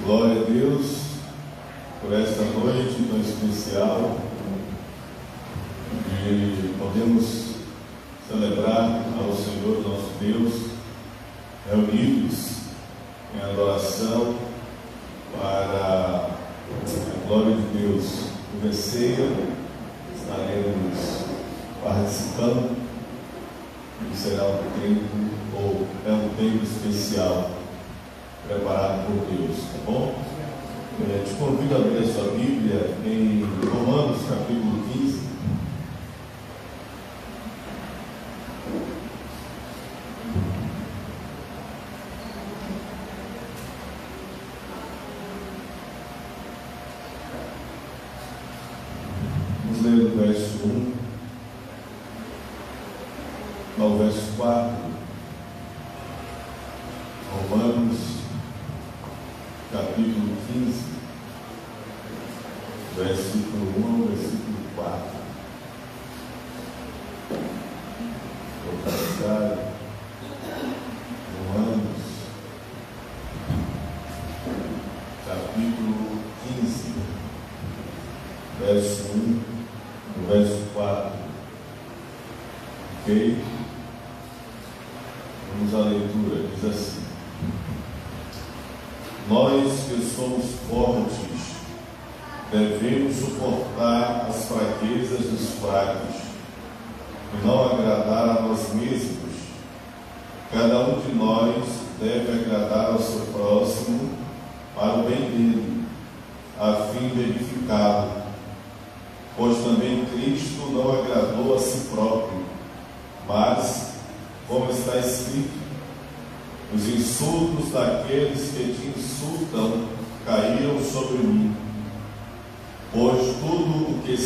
Glória a Deus por esta noite tão especial e podemos celebrar ao Senhor nosso Deus reunidos em adoração para a glória de Deus. Por ceia estaremos participando e será um tempo especial preparado por Deus, tá bom? Te convido a abrir a sua Bíblia em Romanos capítulo 15. Vamos ler do verso 1 ao verso 4. Romanos capítulo 15, versículo 1 ao versículo 4. Vou passar Romanos capítulo 15, verso 1 ao verso 4. Ok? Vamos à leitura, diz assim: nós que somos fortes devemos suportar as fraquezas dos fracos e não agradar a nós mesmos. Cada um de nós deve agradar ao seu próximo para o bem dele, a fim de edificá-lo. Pois também Cristo não agradou a si próprio, mas, como está escrito, os insultos daqueles que te insultam caíram sobre mim. Pois tudo o que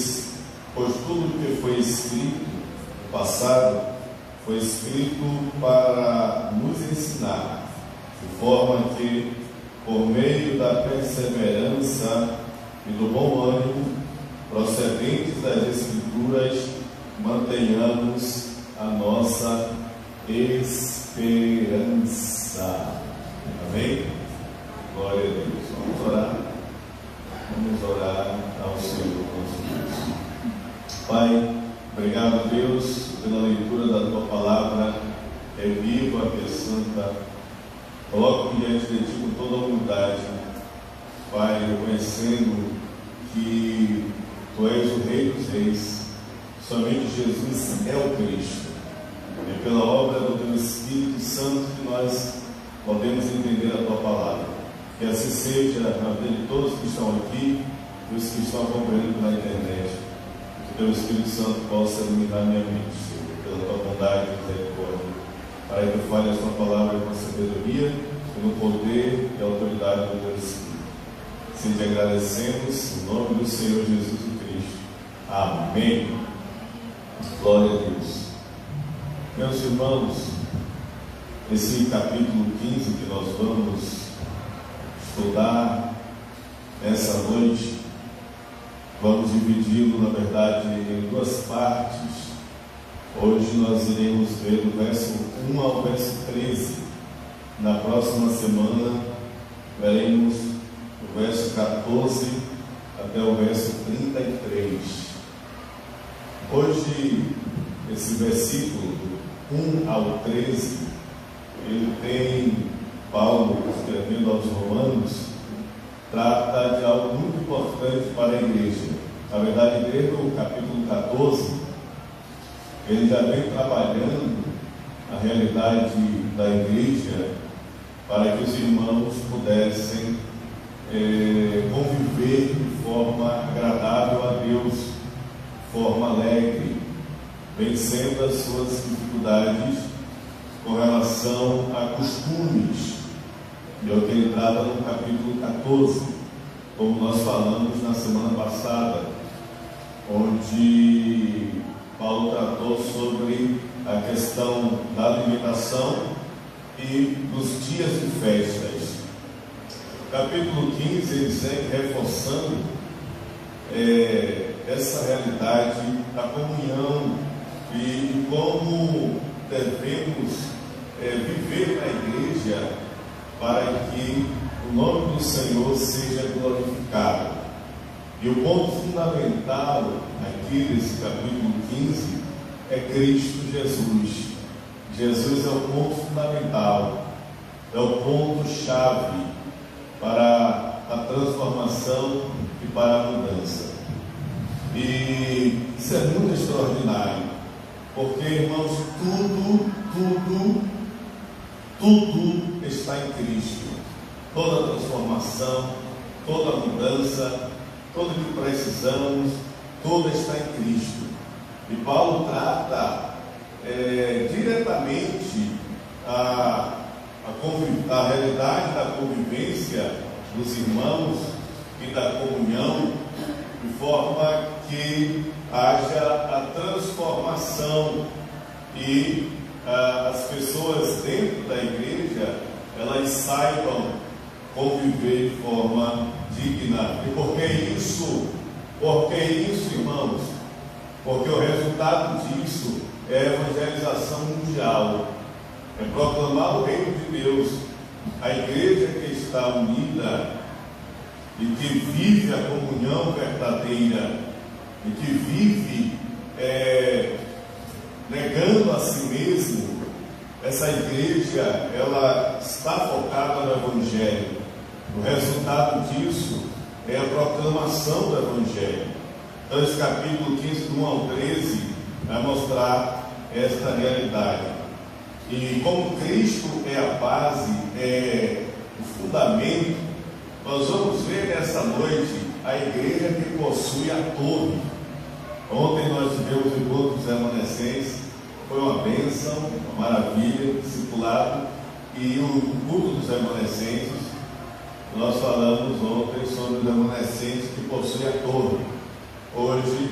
foi escrito no passado foi escrito para nos ensinar, de forma que, por meio da perseverança e do bom ânimo procedentes das Escrituras, mantenhamos a nossa esperança. Amém? Glória a Deus. Vamos orar. Vamos orar ao Senhor nosso Deus. Pai, obrigado, Deus, pela leitura da Tua palavra, é viva, é santa. Coloco-me diante de Ti com toda a humildade, Pai, reconhecendo que Tu és o Rei dos Reis, somente Jesus é o Cristo. É pela obra do Teu Espírito Santo que nós podemos entender a Tua palavra. Que assim seja na vida de todos que estão aqui e os que estão acompanhando pela internet. Que o Teu Espírito Santo possa iluminar minha mente, Senhor, pela Tua bondade e misericórdia, para que Tu fale a Tua palavra com sabedoria, pelo poder e autoridade do Teu Espírito. Assim te agradecemos, em nome do Senhor Jesus Cristo. Amém. Glória a Deus. Meus irmãos, esse capítulo 15 que nós vamos estudar essa noite, vamos dividi-lo, na verdade, em duas partes. Hoje nós iremos ver do verso 1 ao verso 13. Na próxima semana, veremos do verso 14 até o verso 33. Hoje, esse versículo 1 ao 13, ele tem, Paulo, escrevendo aos Romanos, trata de algo muito importante para a igreja. Na verdade, desde o capítulo 14, ele já vem trabalhando a realidade da igreja para que os irmãos pudessem conviver de forma agradável a Deus, de forma alegre, vencendo as suas dificuldades com relação a costumes. E é o que ele trata no capítulo 14, como nós falamos na semana passada, onde Paulo tratou sobre a questão da alimentação e dos dias de festas. Capítulo 15, ele segue reforçando essa realidade da comunhão e como devemos viver na igreja para que o nome do Senhor seja glorificado. E o ponto fundamental aqui nesse capítulo 15 é Cristo Jesus. Jesus é o ponto fundamental, é o ponto-chave para a transformação e para a mudança. E isso é muito extraordinário, porque, irmãos, tudo está em Cristo. Toda a transformação, toda a mudança, tudo que precisamos, tudo está em Cristo. E Paulo trata diretamente a realidade da convivência dos irmãos e da comunhão, de forma que haja a transformação e as pessoas dentro da igreja, elas saibam conviver de forma digna. E por que isso? Por que isso, irmãos? Porque o resultado disso é a evangelização mundial, é proclamar o reino de Deus. A igreja que está unida e que vive a comunhão verdadeira e que vive negando a si mesmo, essa igreja, ela está focada no Evangelho. O resultado disso é a proclamação do Evangelho. Então esse capítulo 15, do 1 ao 13, vai mostrar esta realidade. E como Cristo é a base, é o fundamento, nós vamos ver nessa noite a igreja que possui a torre. Ontem nós tivemos o encontro dos remanescentes, foi uma bênção, uma maravilha, discipulado, e o culto dos remanescentes, nós falamos ontem sobre os remanescentes que possuem a torre. Hoje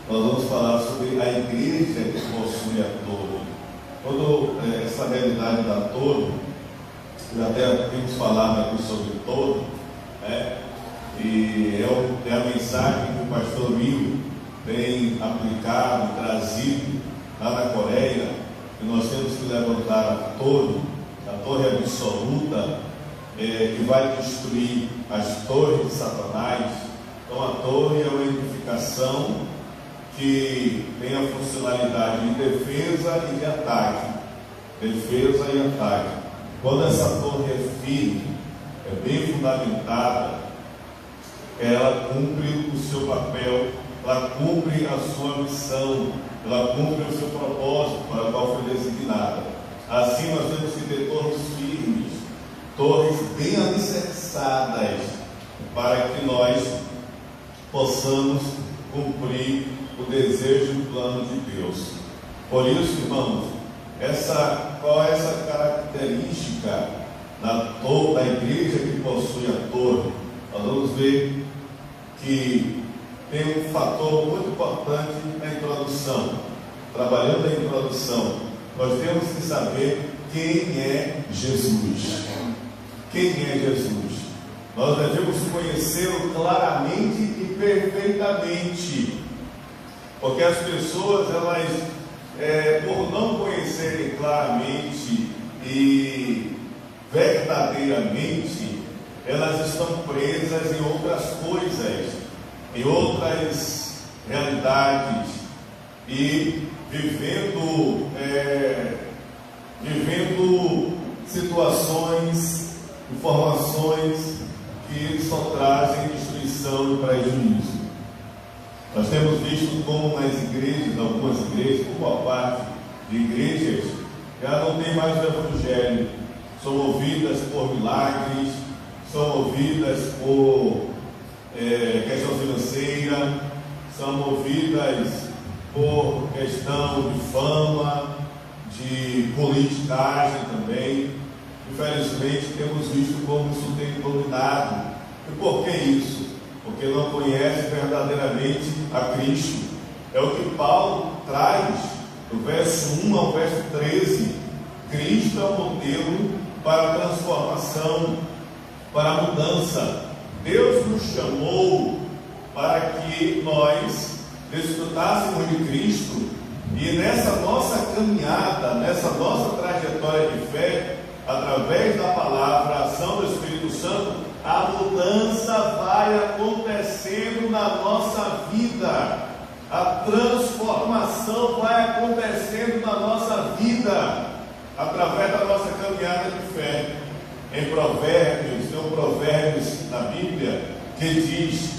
nós vamos falar sobre a igreja que possui a torre. Quando essa realidade da torre, já até temos falado aqui sobre torre, e é a mensagem que o pastor Mil tem aplicado, trazido lá na Coreia, que nós temos que levantar a torre absoluta, que vai destruir as torres de Satanás. Então a torre é uma edificação que tem a funcionalidade de defesa e de ataque. Defesa e ataque. Quando essa torre é firme, é bem fundamentada, ela cumpre o seu papel, ela cumpre a sua missão, ela cumpre o seu propósito para o qual foi designada. Assim nós temos que ter torres firmes, torres bem alicerçadas, para que nós possamos cumprir o desejo e o plano de Deus. Por isso, irmãos, qual é essa característica da igreja que possui a torre? Nós vamos ver que tem um fator muito importante na introdução. Trabalhando a introdução, nós temos que saber quem é Jesus. Quem é Jesus? Nós devemos conhecê-lo claramente e perfeitamente, porque as pessoas, elas, por não conhecerem claramente e verdadeiramente, elas estão presas em outras coisas, em outras realidades, e vivendo situações, informações que só trazem destruição e prejuízo. Nós temos visto como nas igrejas, algumas igrejas, boa parte de igrejas, já não tem mais o Evangelho, são movidas por milagres, são movidas por questão financeira, são movidas por questão de fama, de politicagem também. Infelizmente temos visto como isso tem dominado. E por que isso? Porque não conhece verdadeiramente a Cristo. É o que Paulo traz do verso 1 ao verso 13. Cristo é o modelo para a transformação, para a mudança. Deus nos chamou para que nós desfrutássemos de Cristo, e nessa nossa caminhada, nessa nossa trajetória de fé, através da palavra, a ação do Espírito Santo, vai acontecendo na nossa vida. A transformação vai acontecendo na nossa vida, através da nossa caminhada de fé. Em Provérbios, tem um Provérbios na Bíblia que diz: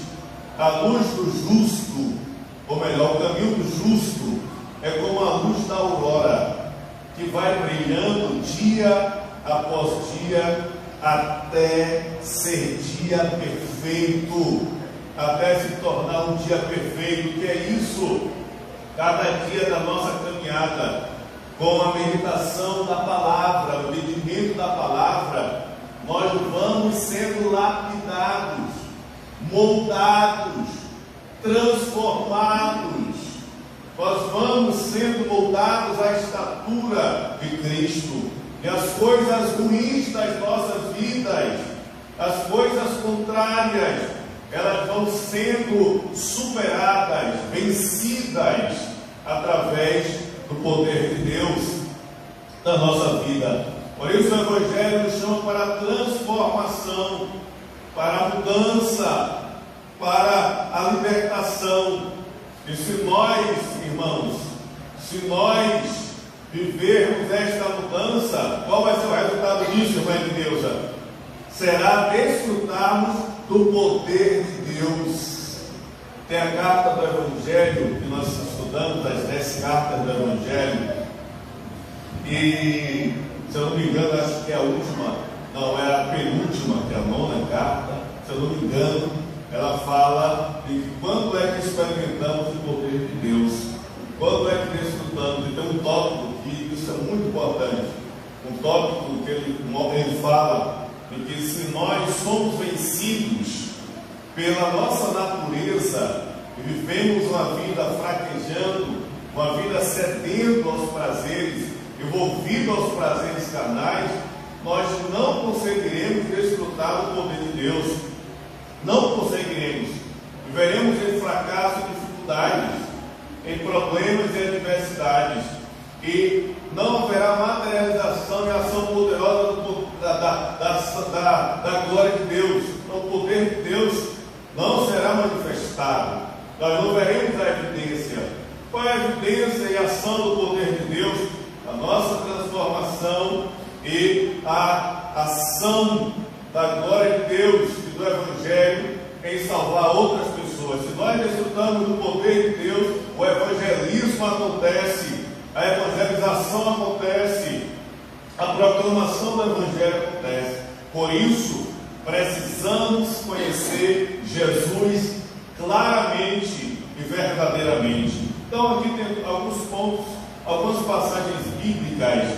a luz do justo, ou melhor, o caminho do justo é como a luz da aurora, que vai brilhando dia após dia, até ser dia perfeito, até se tornar um dia perfeito. Que é isso? Cada dia da nossa caminhada, com a meditação da palavra, o entendimento da palavra, nós vamos sendo lapidados, moldados, transformados. Nós vamos sendo moldados à estatura de Cristo. E as coisas ruins das nossas vidas, as coisas contrárias, elas vão sendo superadas, vencidas, através do poder de Deus na nossa vida. Por isso o Evangelho nos chama para a transformação, para a mudança, para a libertação. E se nós, irmãos, se nós vivermos esta mudança, qual vai ser o resultado disso, irmã de Deus? Será desfrutarmos do poder de Deus. Tem a carta do Evangelho que nós estudamos, as 10 cartas do Evangelho, e se eu não me engano, acho que é a última, não, é a penúltima, que é a 9ª carta, se eu não me engano, ela fala de quando é que experimentamos o poder de Deus, quando é que desfrutamos. E tem um tópico que isso é muito importante, um tópico que ele fala de que se nós somos vencidos pela nossa natureza e vivemos uma vida fraquejando, uma vida cedendo aos prazeres, envolvido aos prazeres carnais, nós não conseguiremos desfrutar do poder de Deus. Não conseguiremos. Viveremos em fracasso e dificuldades, em problemas e adversidades, e não haverá materialização e ação poderosa da glória de Deus. O poder de Deus não será manifestado. Nós não veremos a evidência. Qual é a evidência e a ação do poder de Deus? A nossa transformação e a ação da glória de Deus e do Evangelho em salvar outras pessoas. Se nós desfrutamos do poder de Deus, o evangelismo acontece, a evangelização acontece, a proclamação do Evangelho acontece. Por isso, precisamos conhecer Jesus claramente e verdadeiramente. Então, aqui tem alguns pontos, algumas passagens bíblicas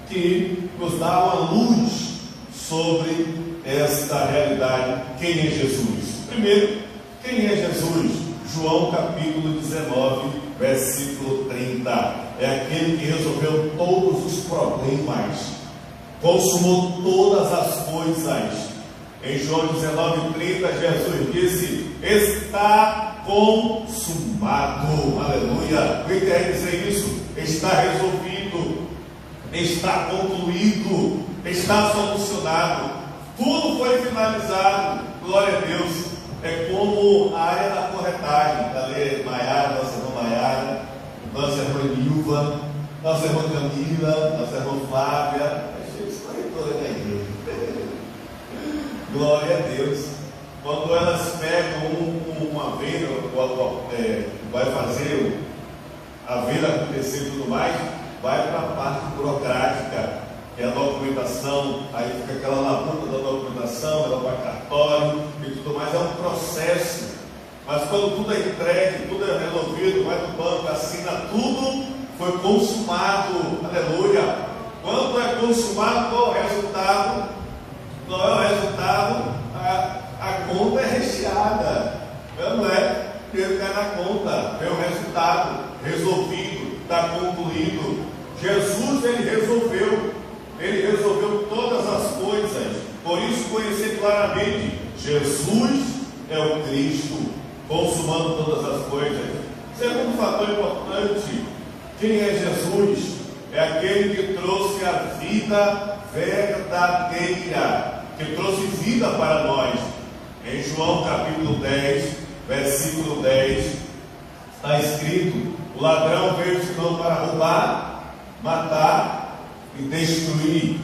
que nos dão uma luz sobre esta realidade. Quem é Jesus? Primeiro, quem é Jesus? João capítulo 19, versículo 30. É aquele que resolveu todos os problemas, consumou todas as coisas. Em João 19, 30, Jesus disse: está consumado. Aleluia. O que quer dizer isso? Está resolvido, está concluído, está solucionado. Tudo foi finalizado. Glória a Deus. É como a área da corretagem. Ali, Maiara, nossa irmã Maiara, nossa irmã Nilva, nossa irmã Camila, nossa irmã Flávia. Achei isso aí toda na igreja. Glória a Deus. Quando elas pegam uma venda, vai fazer a venda acontecer e tudo mais, vai para a parte burocrática, que é a documentação. Aí fica aquela labuta da documentação, ela vai para cartório e tudo mais. É um processo, mas quando tudo é entregue, tudo é resolvido, vai no banco, assina, tudo foi consumado. Aleluia. Quando é consumado, qual é o resultado? Qual é o resultado? A conta é recheada, não é? Ele cai na conta, vem o resultado resolvido, está concluído. Jesus, ele resolveu todas as coisas. Por isso, conhecer claramente: Jesus é o Cristo, consumando todas as coisas. Segundo fator importante: quem é Jesus? É aquele que trouxe a vida verdadeira, que trouxe vida para nós. Em João capítulo 10, versículo 10, está escrito: o ladrão veio senão para roubar, matar e destruir.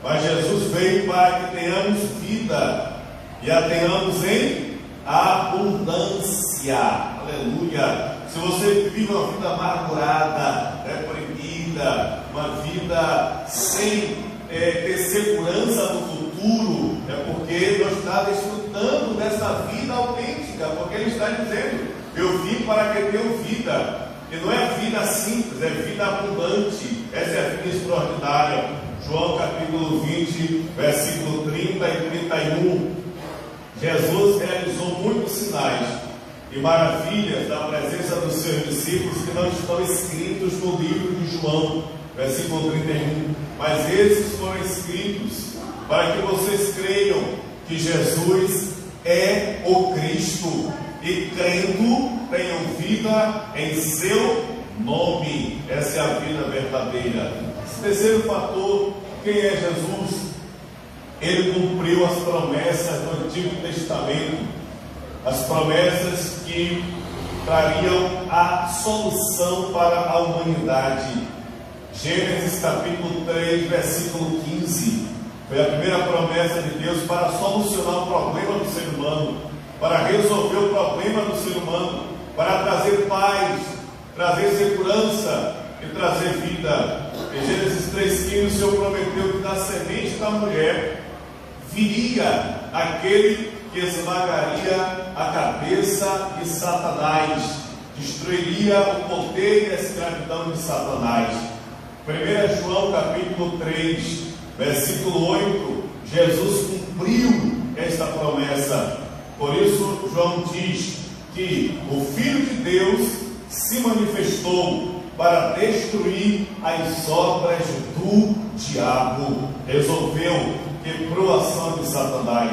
Mas Jesus veio para que tenhamos vida e a tenhamos em abundância. Aleluia! Se você vive uma vida amargurada, reprimida, uma vida sem ter segurança no futuro, é porque não está desfrutando dessa vida autêntica, porque Ele está dizendo: eu vim para que tenham vida. E não é vida simples, é vida abundante. Essa é a vida extraordinária. João capítulo 20, versículo 30 e 31. Jesus realizou muitos sinais e maravilhas na presença dos seus discípulos que não estão escritos no livro de João, versículo 31. Mas esses foram escritos para que vocês creiam que Jesus é o Cristo e, crendo, tenham vida em seu nome. Essa é a vida verdadeira. Esse terceiro fator: quem é Jesus? Ele cumpriu as promessas do Antigo Testamento, as promessas que trariam a solução para a humanidade. Gênesis capítulo 3, versículo 15, foi a primeira promessa de Deus para solucionar o problema do ser humano, para resolver o problema do ser humano, para trazer paz, trazer segurança e trazer vida. Em Gênesis 3,15, o Senhor prometeu que da semente da mulher viria aquele que esmagaria a cabeça de Satanás, destruiria o poder e a escravidão de Satanás. 1 João capítulo 3, versículo 8, Jesus cumpriu esta promessa. Por isso João diz que o Filho de Deus se manifestou para destruir as obras do diabo. Resolveu, quebrou a ação de Satanás.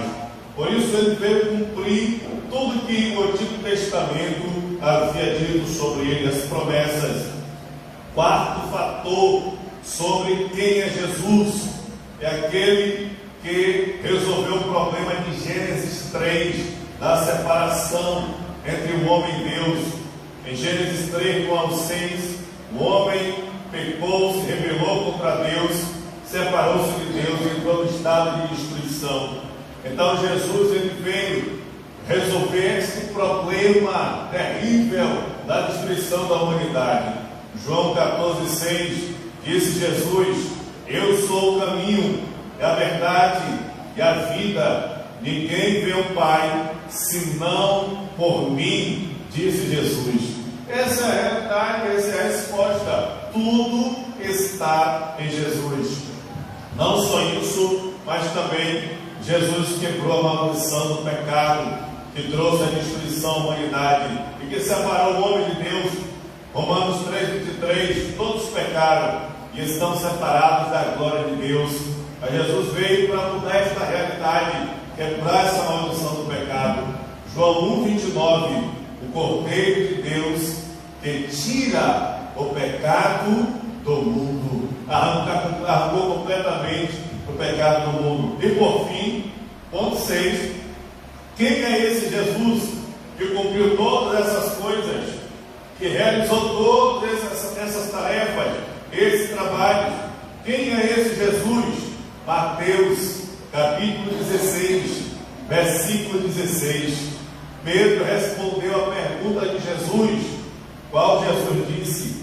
Por isso ele veio cumprir tudo que o Antigo Testamento havia dito sobre ele, as promessas. Quarto fator sobre quem é Jesus: é aquele que resolveu o problema de Gênesis 3, da separação entre o homem e Deus. Em Gênesis 3, 1 ao 6, o homem pecou, se rebelou contra Deus, separou-se de Deus e entrou no estado de destruição. Então Jesus ele veio resolver esse problema terrível da destruição da humanidade. João 14,6, disse Jesus: eu sou o caminho, a verdade e a vida. Ninguém vê o Pai senão por mim, disse Jesus. Essa é a realidade, essa é a resposta. Tudo está em Jesus. Não só isso, mas também Jesus quebrou a maldição do pecado, que trouxe a destruição à humanidade e que separou o homem de Deus. Romanos 3,23, todos pecaram e estão separados da glória de Deus. Mas Jesus veio para mudar esta realidade, quebrar essa maldição do pecado. João 1,29, o Cordeiro de Deus que tira o pecado do mundo, arrancou completamente o pecado do mundo. E por fim, ponto 6, quem é esse Jesus que cumpriu todas essas coisas, que realizou todas essas tarefas, esses trabalhos? Quem é esse Jesus? Mateus capítulo 16, versículo 16. Pedro respondeu a pergunta de Jesus, qual Jesus disse: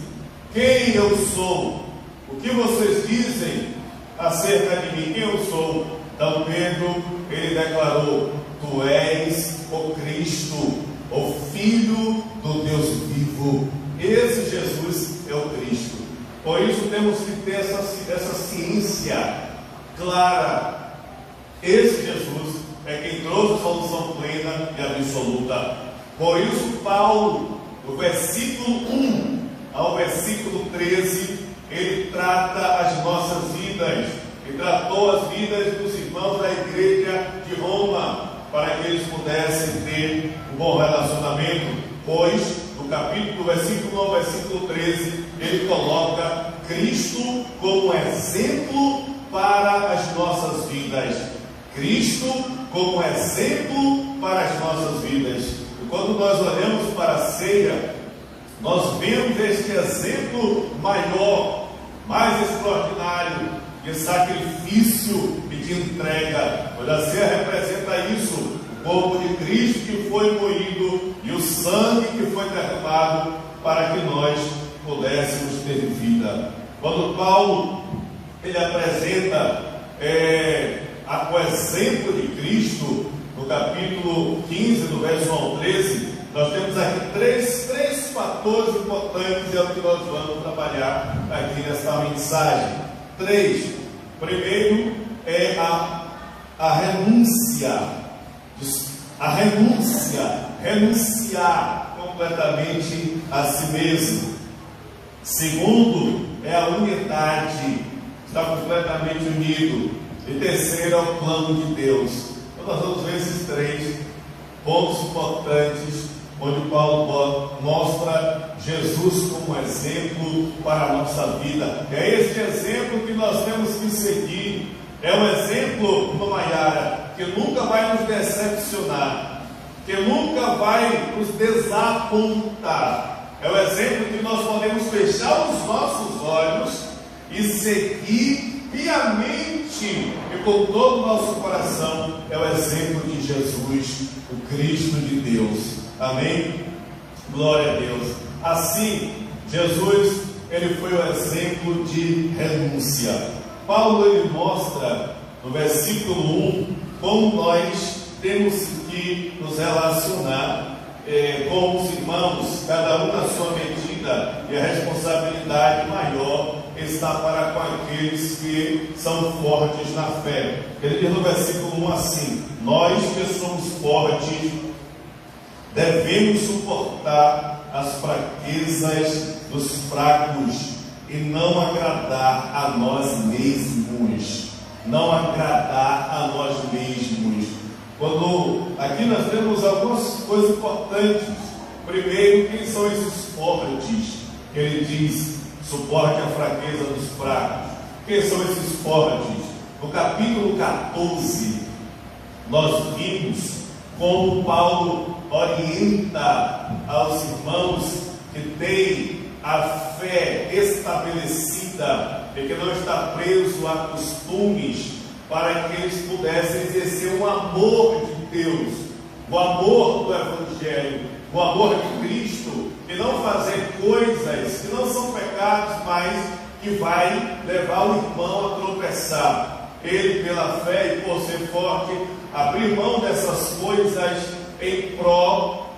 quem eu sou? O que vocês dizem acerca de mim? Quem eu sou? Então Pedro, ele declarou: tu és o Cristo, o Filho do Deus vivo. Esse Jesus é o Cristo. Por isso temos que ter essa ciência clara. Esse Jesus é quem trouxe a solução plena e absoluta. Por isso Paulo, do versículo 1 ao versículo 13, ele trata as nossas vidas, e tratou as vidas dos irmãos da igreja de Roma, para que eles pudessem ter um bom relacionamento. Pois, no capítulo, versículo 1 ao versículo 13, ele coloca Cristo como exemplo para as nossas vidas. Cristo como exemplo para as nossas vidas. E quando nós olhamos para a ceia, nós vemos este exemplo maior, mais extraordinário, de sacrifício e de entrega. Pois a ceia representa isso, o corpo de Cristo que foi moído e o sangue que foi derramado para que nós pudéssemos ter vida. Quando Paulo ele apresenta o exemplo de Cristo, no capítulo 15, do verso 1 ao 13, nós temos aqui três fatores importantes, é o que nós vamos trabalhar aqui nesta mensagem. Primeiro é a renúncia. Renunciar completamente a si mesmo. Segundo é a unidade, está completamente unido. E terceiro é o plano de Deus. Então nós vamos ver esses três pontos importantes, onde Paulo mostra Jesus como exemplo para a nossa vida. É este exemplo que nós temos que seguir. É um exemplo, Maiara, que nunca vai nos decepcionar, que nunca vai nos desapontar. É o exemplo que nós podemos fechar os nossos olhos e seguir piamente e com todo o nosso coração. É o exemplo de Jesus, o Cristo de Deus. Amém? Glória a Deus. Assim, Jesus, ele foi o exemplo de renúncia. Paulo, ele mostra no versículo 1 como nós temos que nos relacionar com os irmãos, cada um na sua medida, e a responsabilidade maior está para com aqueles que são fortes na fé. Ele diz no versículo 1 assim: nós que somos fortes devemos suportar as fraquezas dos fracos e não agradar a nós mesmos. Não agradar a nós mesmos. Quando aqui nós temos algumas coisas importantes. Primeiro, quem são esses fortes? Ele diz: suporte a fraqueza dos fracos. Quem são esses fortes? No capítulo 14, nós vimos como Paulo orienta aos irmãos que têm a fé estabelecida e que não está preso a costumes, para que eles pudessem exercer o amor de Deus, o amor do Evangelho, o amor de Cristo, e não fazer coisas que não são pecados, mas que vai levar o irmão a tropeçar. Ele, pela fé e por ser forte, abrir mão dessas coisas em prol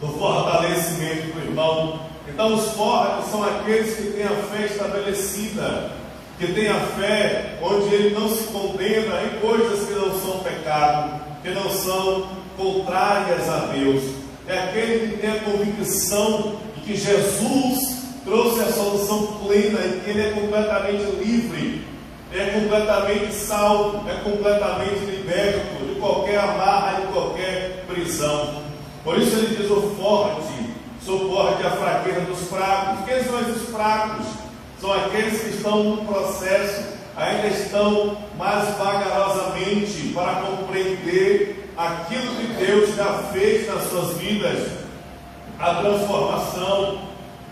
do fortalecimento do irmão. Então os fortes são aqueles que têm a fé estabelecida, que têm a fé onde ele não se condena em coisas que não são pecado, que não são contrárias a Deus. É aquele que tem a convicção de que Jesus trouxe a solução plena e que ele é completamente livre, é completamente salvo, é completamente liberto de qualquer amarra, de qualquer prisão. Por isso ele diz: o forte suporte a fraqueza dos fracos. Quem são esses fracos? São aqueles que estão no processo, ainda estão mais vagarosamente para compreender aquilo que Deus já fez nas suas vidas, a transformação,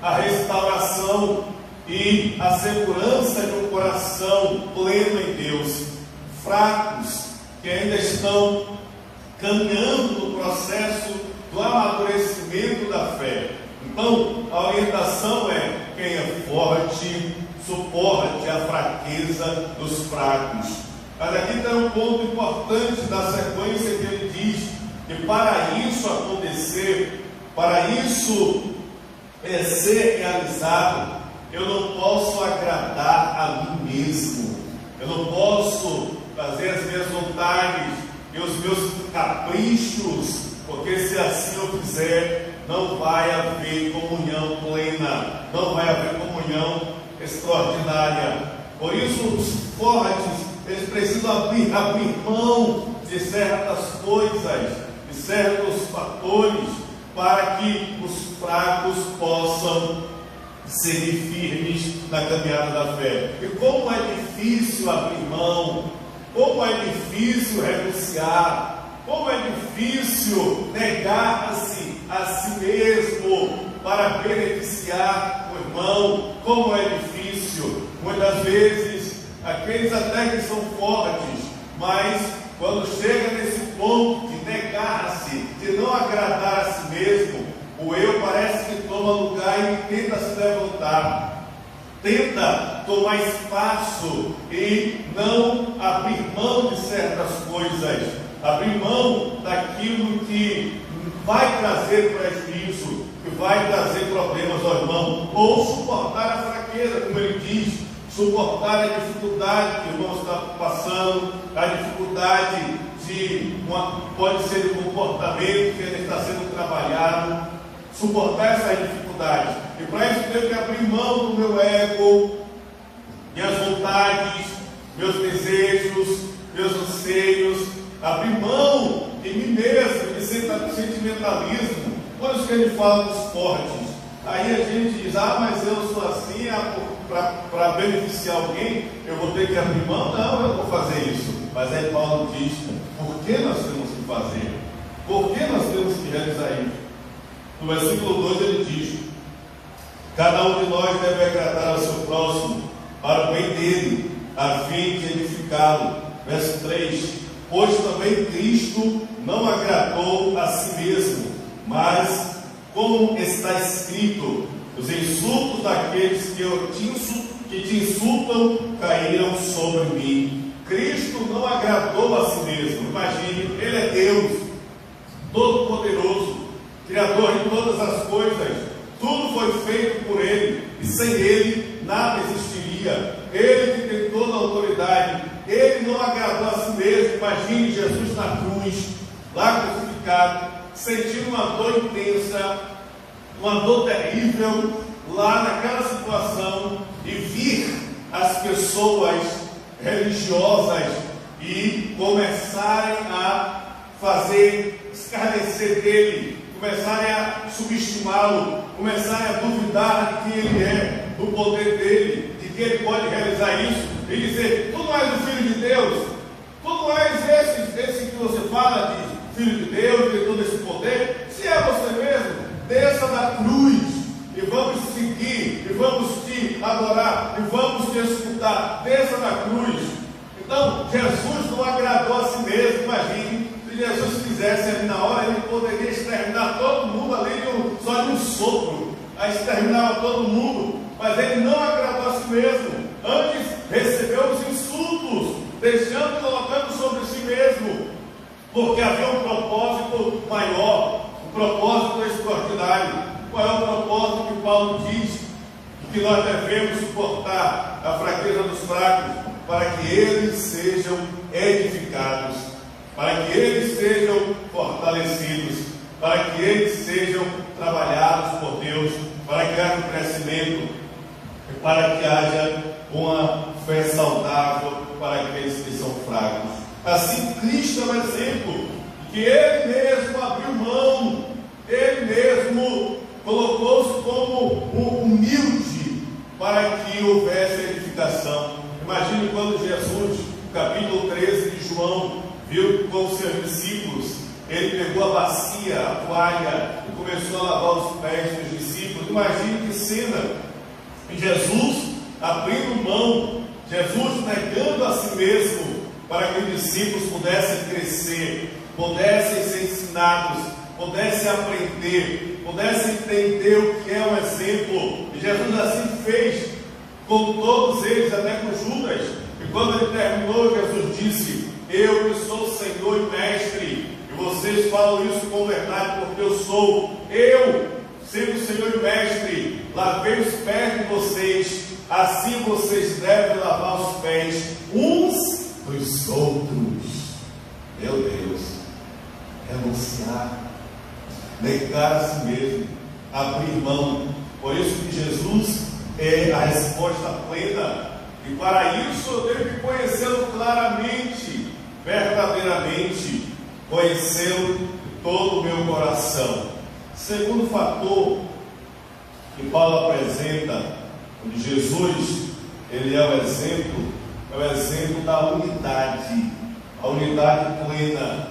a restauração e a segurança de um coração pleno em Deus. Fracos que ainda estão caminhando no processo do amadurecimento da fé. Então, a orientação é: quem é forte, suporte a fraqueza dos fracos. Mas aqui tem um ponto importante da sequência que ele diz que para isso acontecer, para isso ser realizado, eu não posso agradar a mim mesmo, eu não posso fazer as minhas vontades e os meus caprichos, porque se assim eu fizer, não vai haver comunhão plena, não vai haver comunhão extraordinária. Por isso os fortes, eles precisam abrir mão de certas coisas, de certos fatores, para que os fracos possam seguir firmes na caminhada da fé. E como é difícil abrir mão Como é difícil renunciar, como é difícil negar-se a si mesmo para beneficiar o irmão, como é difícil. Muitas vezes, aqueles até que são fortes, mas quando chega nesse ponto de negar-se, de não agradar a si mesmo, o eu parece que toma lugar e tenta se levantar, tenta tomar espaço e não abrir mão de certas coisas, abrir mão daquilo que vai trazer prejuízo, que vai trazer problemas ao irmão, ou suportar a fraqueza, como ele diz, suportar a dificuldade que o irmão está passando, a dificuldade pode ser de comportamento que ele está sendo trabalhado, suportar essas dificuldades. E para isso eu tenho que abrir mão do meu ego, minhas vontades, meus desejos, meus anseios, abrir mão de mim mesmo, de sentimentalismo. Por isso que ele fala dos fortes. Aí a gente diz, mas eu sou assim, para beneficiar alguém, eu vou ter que abrir mão? Não, eu não vou fazer isso. Mas aí Paulo diz, por que nós temos que fazer? Por que nós temos que realizar isso? No versículo 2 ele diz, cada um de nós deve agradar ao seu próximo, para o bem dele, a fim de edificá-lo. Verso 3, pois também Cristo não agradou a si mesmo, mas, como está escrito, os insultos daqueles que te insultam caíram sobre mim. Cristo não agradou a si mesmo. Imagine, Ele é Deus, Todo-Poderoso, Criador de todas as coisas. Tudo foi feito por Ele, e sem Ele nada existiria. Ele que tem toda a autoridade. Ele não agradou a si mesmo. Imagine Jesus na cruz, lá crucificado, sentindo uma dor intensa, uma dor terrível, lá naquela situação, e vir as pessoas religiosas e começarem a fazer escarnecer dele, começarem a subestimá-lo, começarem a duvidar de quem ele é, do poder dele, de que ele pode realizar isso, e dizer, tu não és o Filho de Deus, tu não és esse que você fala de Filho de Deus, de todo esse poder. Se é você mesmo, desça da cruz e vamos seguir, e vamos te adorar, e vamos te escutar. Desça da cruz. Então, Jesus não agradou a si mesmo. Imagine, se Jesus quisesse ali na hora, ele poderia exterminar todo mundo ali só de um sopro, aí exterminava todo mundo, mas ele não agradou a si mesmo. Antes recebeu os insultos, deixando, colocando sobre si mesmo, porque havia um propósito maior, um propósito extraordinário. Qual é o propósito que Paulo diz? Que nós devemos suportar a fraqueza dos fracos, para que eles sejam edificados, para que eles sejam fortalecidos, para que eles sejam trabalhados por Deus, para que haja um crescimento, e para que haja uma fé saudável para aqueles que são fracos. Assim, Cristo é um exemplo, que Ele mesmo abriu mão, Ele mesmo colocou-se como um humilde para que houvesse edificação. Imagine quando Jesus, no capítulo 13 de João, viu com os seus discípulos, ele pegou a bacia, a toalha, e começou a lavar os pés dos discípulos. Imagine que cena! E Jesus abrindo mão, Jesus negando a si mesmo, para que os discípulos pudessem crescer, pudessem ser ensinados, pudessem aprender, pudessem entender o que é um exemplo. E Jesus assim fez com todos eles, até com Judas. E quando ele terminou, Jesus disse, eu que sou Senhor e Mestre, e vocês falam isso com verdade, porque eu sou. Eu, sendo Senhor e Mestre, lavei os pés de vocês, assim vocês devem lavar os pés uns dos outros. Meu Deus, renunciar, negar a si mesmo, abrir mão. Por isso que Jesus é a resposta plena, e para isso eu tenho que conhecê-lo claramente, verdadeiramente, conhecê-lo de todo o meu coração. Segundo fator que Paulo apresenta, de Jesus, ele é o exemplo, é o exemplo da unidade, a unidade plena,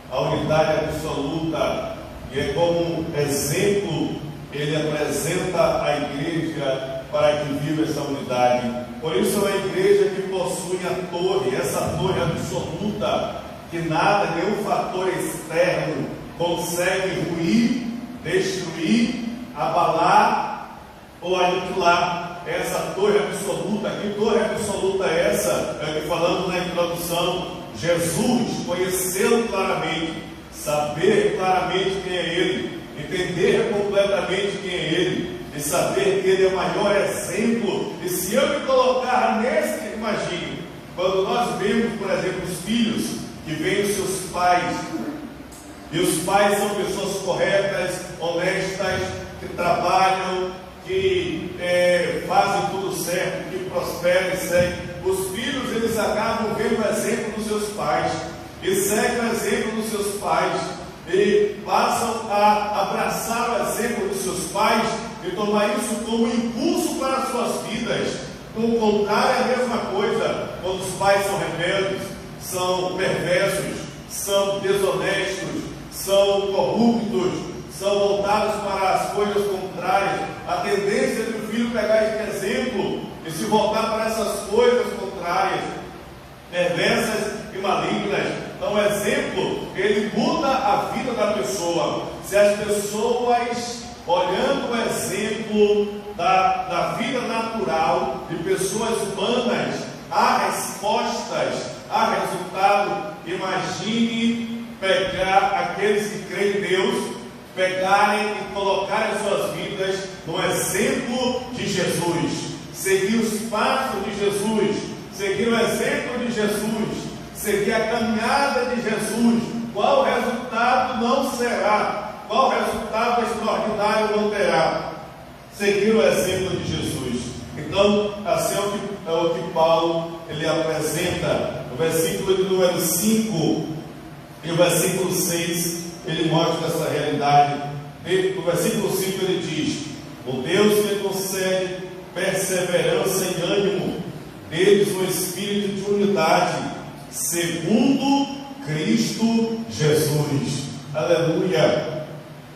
a unidade absoluta, e é como exemplo, ele apresenta a igreja para que viva essa unidade. Por isso é uma igreja que possui a torre, essa torre absoluta, que nada, nenhum fator externo consegue ruir, destruir, abalar ou aniquilar. Essa torre absoluta. Que torre absoluta é essa? É que falando na introdução, Jesus, conhecê-lo claramente, saber claramente quem é Ele, entender completamente quem é Ele, e saber que Ele é o maior exemplo. E se eu me colocar nesse, imagine, quando nós vemos, por exemplo, os filhos que veem os seus pais, e os pais são pessoas corretas, honestas, que trabalham, que fazem tudo certo, que prosperam e seguem. Os filhos, eles acabam vendo o exemplo dos seus pais, e seguem o exemplo dos seus pais, e passam a abraçar o exemplo dos seus pais, e tomar isso como impulso para as suas vidas. No contrário, é a mesma coisa, quando os pais são rebeldes, são perversos, são desonestos, são corruptos, são voltados para as coisas contrárias. A tendência do filho pegar esse exemplo e se voltar para essas coisas contrárias, perversas e malignas. Então, o exemplo, ele muda a vida da pessoa. Se as pessoas, olhando o exemplo da vida natural de pessoas humanas, há respostas, há resultado. Imagine pegar aqueles que creem em Deus, pegarem e colocarem suas vidas no exemplo de Jesus, seguir os passos de Jesus, seguir o exemplo de Jesus, seguir a caminhada de Jesus. Qual resultado não será? Qual resultado extraordinário não terá? Seguir o exemplo de Jesus. Então, assim é o que Paulo ele apresenta no versículo de número 5 e o versículo 6, ele mostra essa realidade. No versículo 5 ele diz: o Deus que concede perseverança e ânimo, deles um espírito de unidade, segundo Cristo Jesus. Aleluia!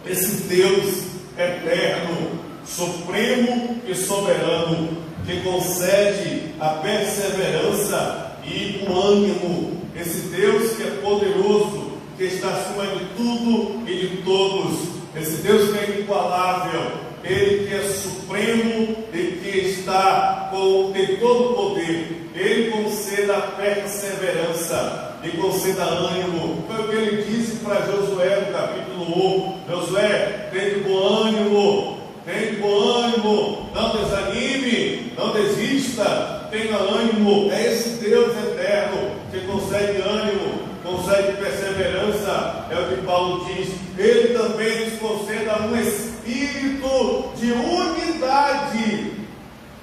Esse Deus eterno, supremo e soberano, que concede a perseverança e o ânimo, esse Deus que é poderoso, que está acima de tudo e de todos, esse Deus que é inigualável, Ele que é supremo e que tem todo o poder, Ele conceda perseverança e conceda ânimo. Foi o que Ele disse para Josué no capítulo 1: Josué, tem bom ânimo, não desanime, não desista, tenha ânimo. É esse Deus eterno que concede ânimo, concede perseverança. É o que Paulo diz. Ele também nos conceda um espírito de unidade.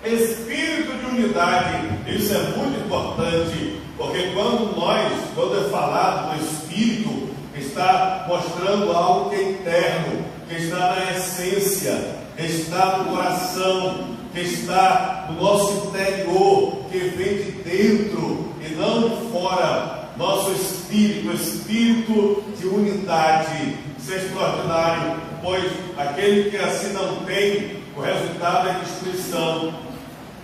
Espírito de unidade. Isso é muito importante, porque quando é falado do Espírito, está mostrando algo que é interno, que está na essência, que está no coração, que está no nosso interior, que vem de dentro e não de fora. Nosso espírito, o espírito de unidade. Isso é extraordinário, pois aquele que assim não tem, o resultado é destruição.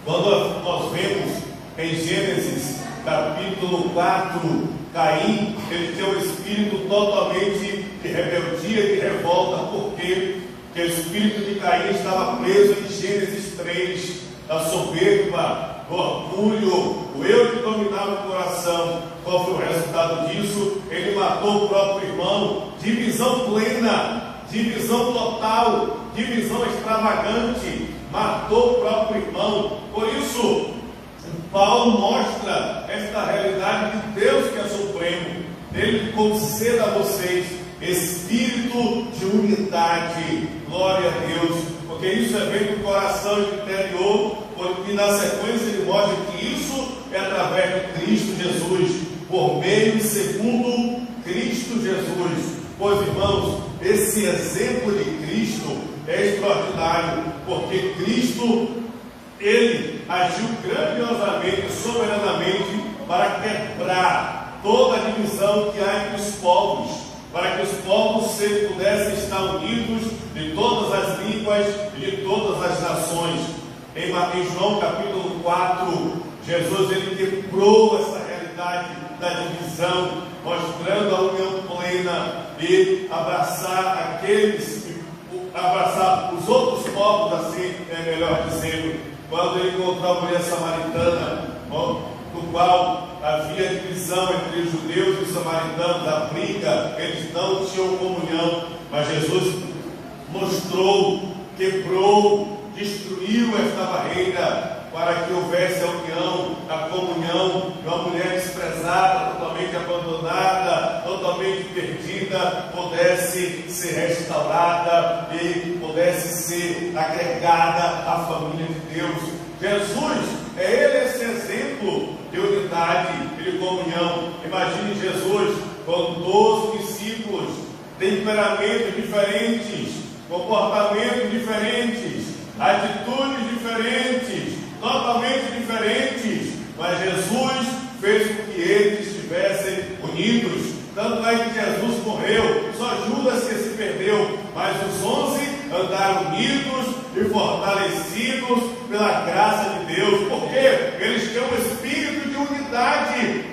Quando nós vemos em Gênesis capítulo 4, Caim, ele tem um espírito totalmente de rebeldia e de revolta. Por quê? Porque o espírito de Caim estava preso em Gênesis 3, da soberba, do orgulho, o eu que dominava o coração. Qual foi o resultado disso? Ele matou o próprio irmão. Divisão plena, divisão total, divisão extravagante, matou o próprio irmão. Por isso, Paulo mostra esta realidade de Deus que é supremo. Ele conceda a vocês espírito de unidade. Glória a Deus, porque isso é bem do coração interior, porque na sequência ele mostra que isso é através de Cristo Jesus, por meio e segundo Cristo Jesus. Pois, irmãos, esse exemplo de Cristo é extraordinário, porque Cristo, Ele agiu grandiosamente, soberanamente, para quebrar toda a divisão que há entre os povos, para que os povos pudessem estar unidos de todas as línguas e de todas as nações. Em João capítulo 4, Jesus ele quebrou essa realidade da divisão, mostrando a união plena e abraçar os outros povos, assim é melhor dizendo, quando ele encontrou a mulher samaritana, no qual havia divisão entre os judeus e os samaritanos, a briga, eles não tinham comunhão, mas Jesus mostrou, quebrou, destruiu esta barreira para que houvesse a união, a comunhão, e uma mulher desprezada, totalmente abandonada, totalmente perdida, pudesse ser restaurada e pudesse ser agregada à família de Deus. Jesus é ele esse exemplo de unidade e de comunhão. Imagine Jesus com 12 discípulos, temperamentos diferentes, comportamentos diferentes, atitudes diferentes, totalmente diferentes, mas Jesus fez com que eles estivessem unidos. Tanto é que Jesus morreu, só Judas que se perdeu, mas os 11 andaram unidos e fortalecidos pela graça de Deus, porque eles têm um espírito de unidade.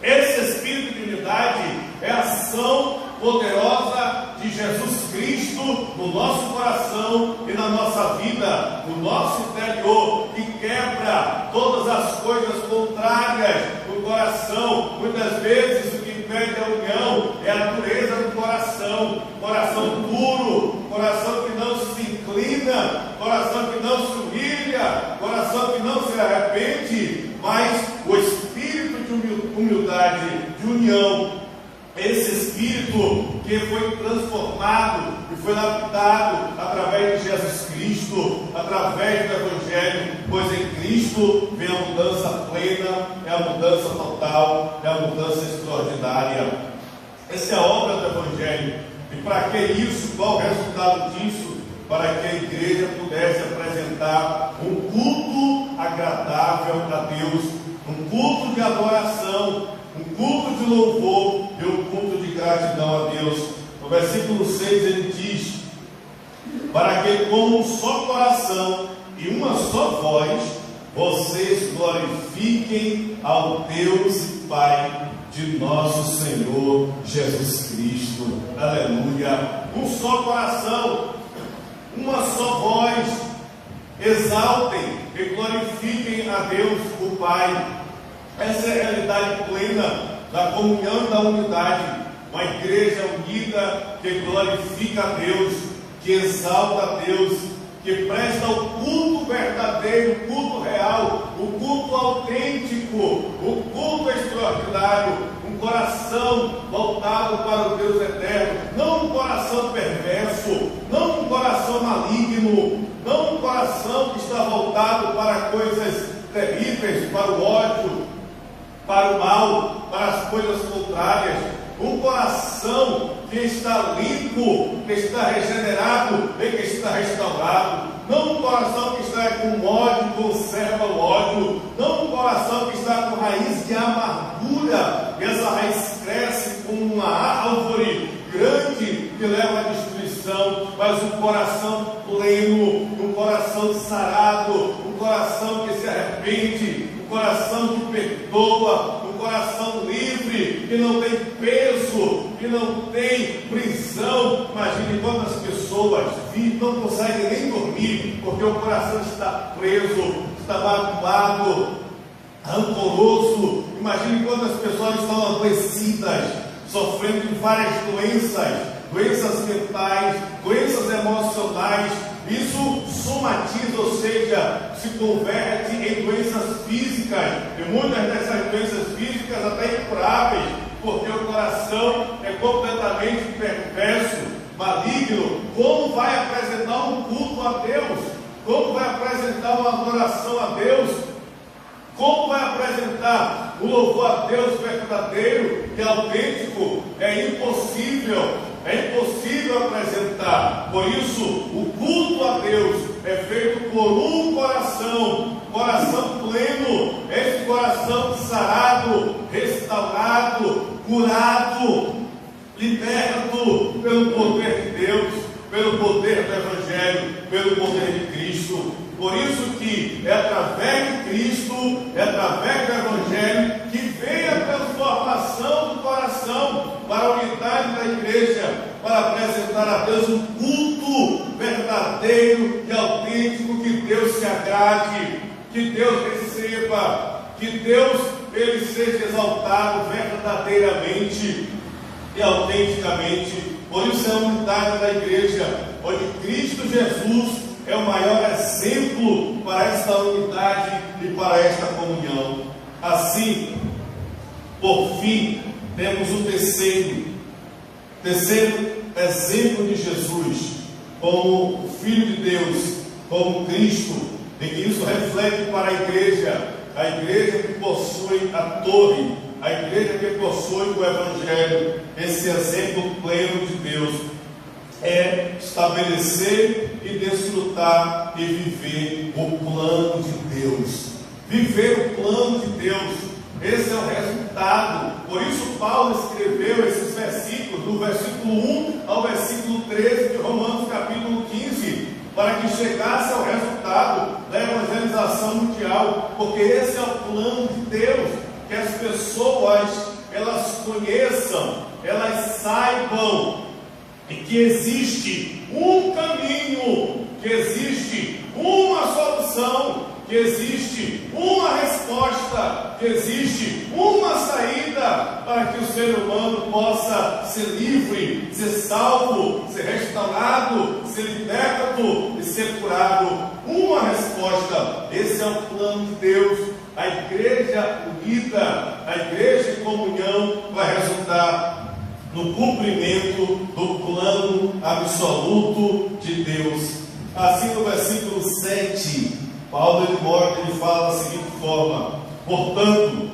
Esse espírito de unidade é a ação poderosa de Jesus Cristo no nosso coração e na nossa vida, no nosso interior, que quebra todas as coisas contrárias no coração. Muitas vezes o que impede a união é a dureza do coração, coração duro, coração que não se inclina, coração que não se humilha, coração que não se arrepende, mas o espírito de humildade, de união, esse espírito que foi transformado e foi lapidado através de Jesus Cristo, através do Evangelho, pois em Cristo vem a mudança plena, é a mudança total, é a mudança extraordinária. Essa é a obra do Evangelho. E para que isso? Qual o resultado disso? Para que a igreja pudesse apresentar um culto agradável a Deus, um culto de adoração, um culto de louvor e um culto de gratidão a Deus. No versículo 6 ele diz: para que com um só coração e uma só voz vocês glorifiquem ao Deus e Pai de nosso Senhor Jesus Cristo. Aleluia! Um só coração, uma só voz, exaltem e glorifiquem a Deus o Pai. Essa é a realidade plena da comunhão e da unidade. Uma igreja unida que glorifica a Deus, que exalta a Deus, que presta o culto verdadeiro, o culto real, o culto autêntico, o culto extraordinário. Um coração voltado para o Deus eterno, não um coração perverso, não um coração maligno, não um coração que está voltado para coisas terríveis, para o ódio, para o mal, para as coisas contrárias. Um coração que está limpo, que está regenerado e que está restaurado. Não um coração que está com ódio, conserva o ódio. Não um coração que está com raiz de amargura, e essa raiz cresce como uma árvore grande que leva à destruição, mas um coração pleno, um coração sarado, um coração que se arrepende, um coração que perdoa, um coração livre, que não tem peso, que não tem prisão. Imagine quantas pessoas não conseguem nem dormir, porque o coração está preso, está magoado, rancoroso. Imagine quantas pessoas estão adoecidas, sofrendo de várias doenças mentais, doenças emocionais. Isso somatiza, ou seja, se converte em doenças físicas, e muitas dessas doenças físicas até incuráveis, porque o coração é completamente perverso, maligno. Como vai apresentar um culto a Deus? Como vai apresentar uma adoração a Deus? Como vai apresentar o louvor a Deus verdadeiro, que é autêntico? É impossível apresentar. Por isso, o culto a Deus é feito por um coração aberto pelo poder de Deus, pelo poder do Evangelho, pelo poder de Cristo. Por isso que é através de Cristo, é através do Evangelho, que vem a transformação do coração para a unidade da igreja, para apresentar a Deus um culto verdadeiro e autêntico, que Deus se agrade, que Deus receba, que Deus ele seja exaltado verdadeiramente e autenticamente. Por isso é a unidade da igreja, onde Cristo Jesus é o maior exemplo para esta unidade e para esta comunhão. Assim, por fim, temos o terceiro exemplo de Jesus, como o Filho de Deus, como Cristo, e que isso reflete para a igreja que possui a torre, a igreja que possui o Evangelho. Esse exemplo pleno de Deus é estabelecer e desfrutar e viver o plano de Deus. Viver o plano de Deus, esse é o resultado. Por isso Paulo escreveu esses versículos, do versículo 1 ao versículo 13 de Romanos capítulo 15, para que chegasse ao resultado da evangelização mundial, porque esse é o plano de Deus, que as pessoas elas conheçam, elas saibam e que existe um caminho, que existe uma solução, que existe uma resposta, que existe uma saída para que o ser humano possa ser livre, ser salvo, ser restaurado, ser liberto e ser curado. Uma resposta. Esse é o plano de Deus. A igreja unida, a igreja em comunhão vai resultar no cumprimento do plano absoluto de Deus. Assim, no versículo 7, Paulo ele fala da seguinte forma: portanto,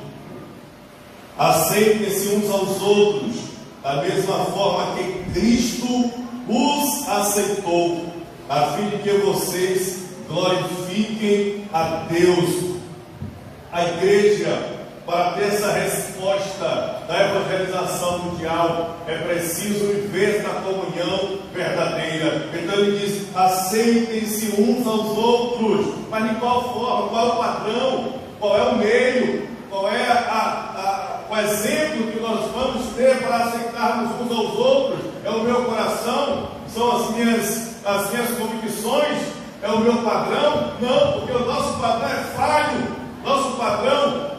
aceitem-se uns aos outros, da mesma forma que Cristo os aceitou, a fim de que vocês glorifiquem a Deus. A igreja, para ter essa resposta da evangelização mundial, é preciso viver na comunhão verdadeira. Então ele diz: aceitem-se uns aos outros. Mas de qual forma? Qual é o padrão? Qual é o meio? Qual é o exemplo que nós vamos ter para aceitarmos uns aos outros? É o meu coração? São as minhas convicções? É o meu padrão? Não, porque o nosso padrão é falho. Nosso padrão,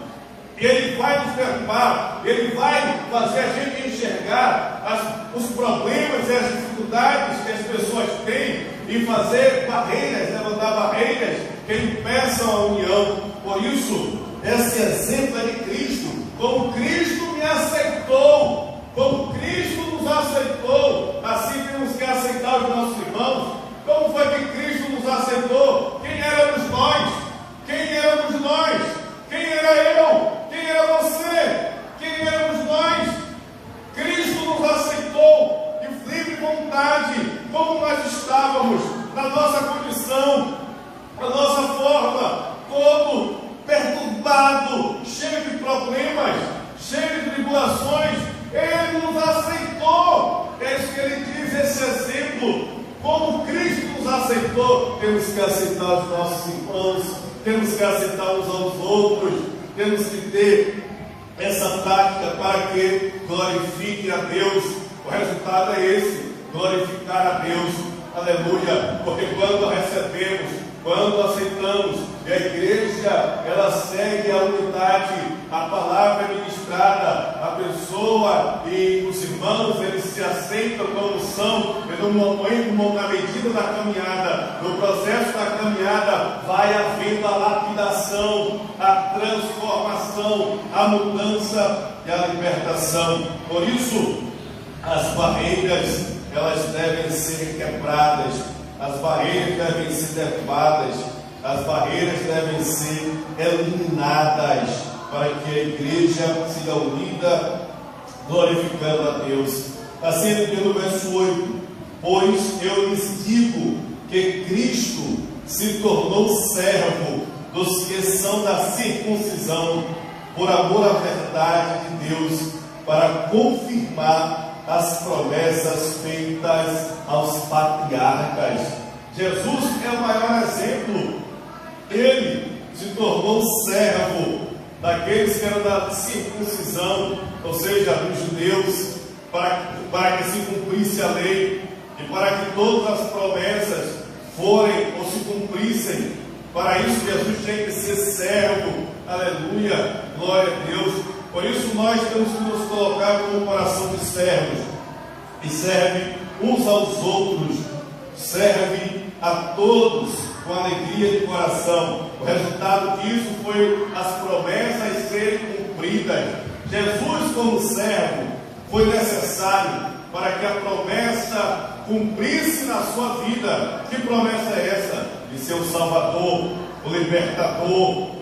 ele vai nos derrubar, ele vai fazer a gente enxergar os problemas e as dificuldades que as pessoas têm e fazer barreiras, levantar barreiras que impeçam a união. Por isso, esse exemplo é de Cristo. Como Cristo me aceitou, como Cristo nos aceitou, assim temos que aceitar os nossos irmãos. Como foi que Cristo nos aceitou? Quem éramos nós? Quem éramos nós? Quem era eu? Quem era você? Quem éramos nós? Cristo nos aceitou de livre vontade, como nós estávamos, na nossa condição, na nossa forma, todo perturbado, cheio de problemas, cheio de tribulações. Ele nos aceitou. É isso que ele diz, esse exemplo. Como Cristo nos aceitou, temos que aceitar os nossos irmãos, temos que aceitar uns aos outros, temos que ter essa prática para que glorifique a Deus. O resultado é esse: glorificar a Deus. Aleluia! Porque quando recebemos, quando aceitamos, e a igreja ela segue a unidade, a palavra é ministrada, a pessoa e os irmãos eles se aceitam como são, e no momento, na medida da caminhada, no processo da caminhada, vai havendo a lapidação, a transformação, a mudança e a libertação. Por isso, as barreiras elas devem ser quebradas, as barreiras devem ser derrubadas, as barreiras devem ser eliminadas, para que a igreja siga unida, glorificando a Deus. Assim ele diz no verso 8: pois eu lhes digo que Cristo se tornou servo dos que são da circuncisão, por amor à verdade de Deus, para confirmar as promessas feitas aos patriarcas. Jesus é o maior exemplo. Ele se tornou servo daqueles que eram da circuncisão, ou seja, dos judeus, para que se cumprisse a lei e para que todas as promessas forem ou se cumprissem. Para isso Jesus tinha que ser servo. Aleluia, glória a Deus. Por isso nós temos que nos colocar como coração de servos, e serve uns aos outros, serve a todos com alegria de coração. O resultado disso foi as promessas serem cumpridas. Jesus, como servo, foi necessário para que a promessa cumprisse na sua vida. Que promessa é essa? De ser o Salvador, o Libertador,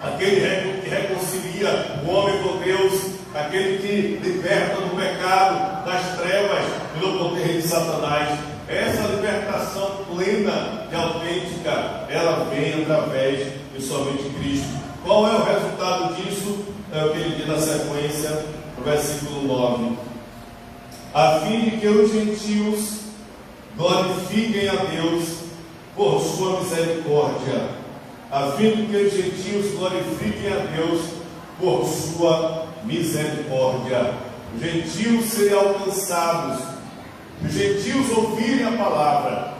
aquele que reconcilia o homem com Deus, aquele que liberta do pecado, das trevas e do poder de Satanás. Essa libertação plena e autêntica, ela vem através de somente Cristo. Qual é o resultado disso? É o que ele diz na sequência, no versículo 9: a fim de que os gentios glorifiquem a Deus por sua misericórdia. A fim de que os gentios glorifiquem a Deus por sua misericórdia. Os gentios serem alcançados, os gentios ouvirem a palavra,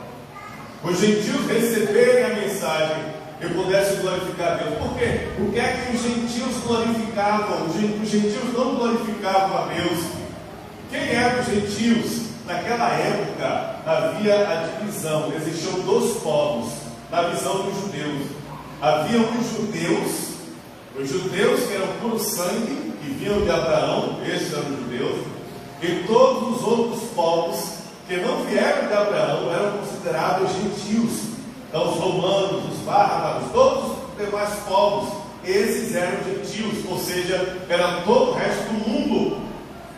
os gentios receberem a mensagem e pudessem glorificar a Deus. Por quê? O que é que os gentios glorificavam? Os gentios não glorificavam a Deus. Quem eram os gentios? Naquela época havia a divisão, existiam dois povos na visão dos judeus. Havia os judeus que eram puro sangue, que vinham de Abraão, esses eram os judeus, e todos os outros povos que não vieram de Abraão eram considerados gentios. Então os romanos, os bárbaros, todos os demais povos, esses eram gentios, ou seja, era todo o resto do mundo.